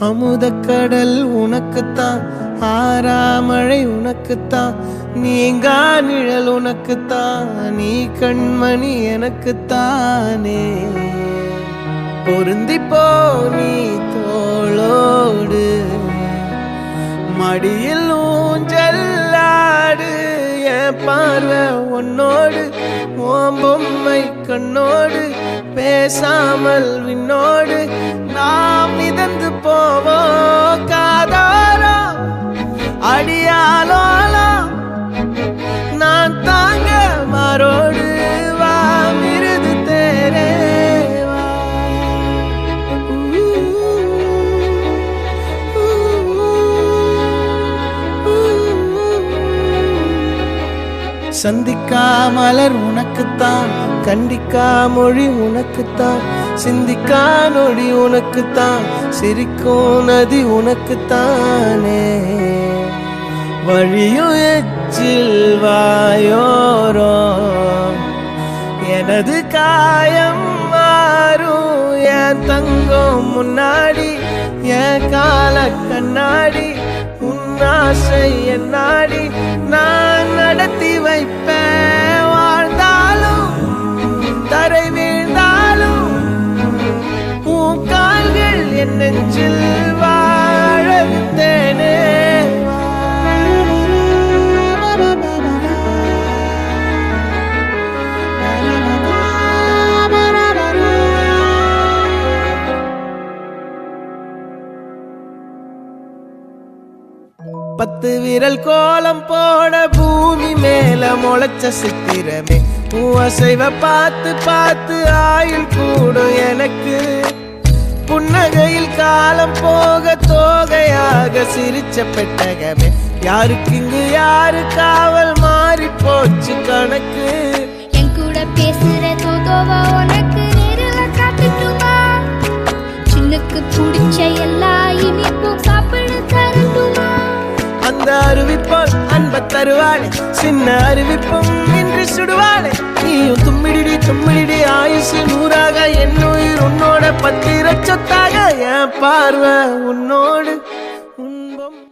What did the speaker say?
அமுதக்கடல் உனக்குத்தான், ஆறாமழை உனக்குத்தான், நீங்கா நிழல் உனக்குத்தான், நீ கண்மணி எனக்குத்தானே. பொருந்திப்போ நீ தோளோடு, மடியில் ஊஞ்சல்லாடு, என் பார்வை உன்னோடு, ஓம் பொம்மை கண்ணோடு, பேசாமல் விண்ணோடு நாம் மிதந்து போவோம். காதாரோ அடியாலோலோ நான் தாங்க மாறோடு, வா மிருது தேரே வா. சந்திக்கா மலர் உனக்குத்தான், கண்டிக்கா மொழி உனக்குத்தான், சிந்திக்கா நொடி உனக்குத்தான், சிரிக்கும் நதி உனக்குத்தானே. வழியும் எச்சில் வாயோரோ எனது காயம் மாறும், என் தங்கம் முன்னாடி, என் கால கண்ணாடி, உன்னாசை என்னாடி நான் நடத்தி வைப்பேன். வாழ்ந்தாலும் தரை வீழ்ந்தாலும் உன் கால்கள் என் நெஞ்சில் வாழ விட்டேனே. பத்து விரல் கோலம் போட பூமி மேல முளைச்ச சித்திரமே, அசைவ பார்த்து பார்த்து ஆயுள் கூடும் எனக்கு. புன்னகையில் காலம் போக தோகையாக சிரிச்ச பெட்டகமே, யாருக்கு இங்கு யாரு காவல் மாறி போச்சு கணக்கு. என் கூட பேசுற தோதோவா உனக்கு நேரில் காட்டுட்டுமா, சின்னுக்கு பிடிச்ச எல்லா இனிப்பும் சாப்பிட தரட்டுமா. அந்த அறிவிப்பால் அன்ப தருவாளே, சின்ன அறிவிப்பும் இன்று சுடுவாளே. நீயும் தும்மிடி தும்மிடி ஆயுசு நூறாக, என் உயிர் உன்னோட பத்திர சொத்தாக, என் பார்வை உன்னோடு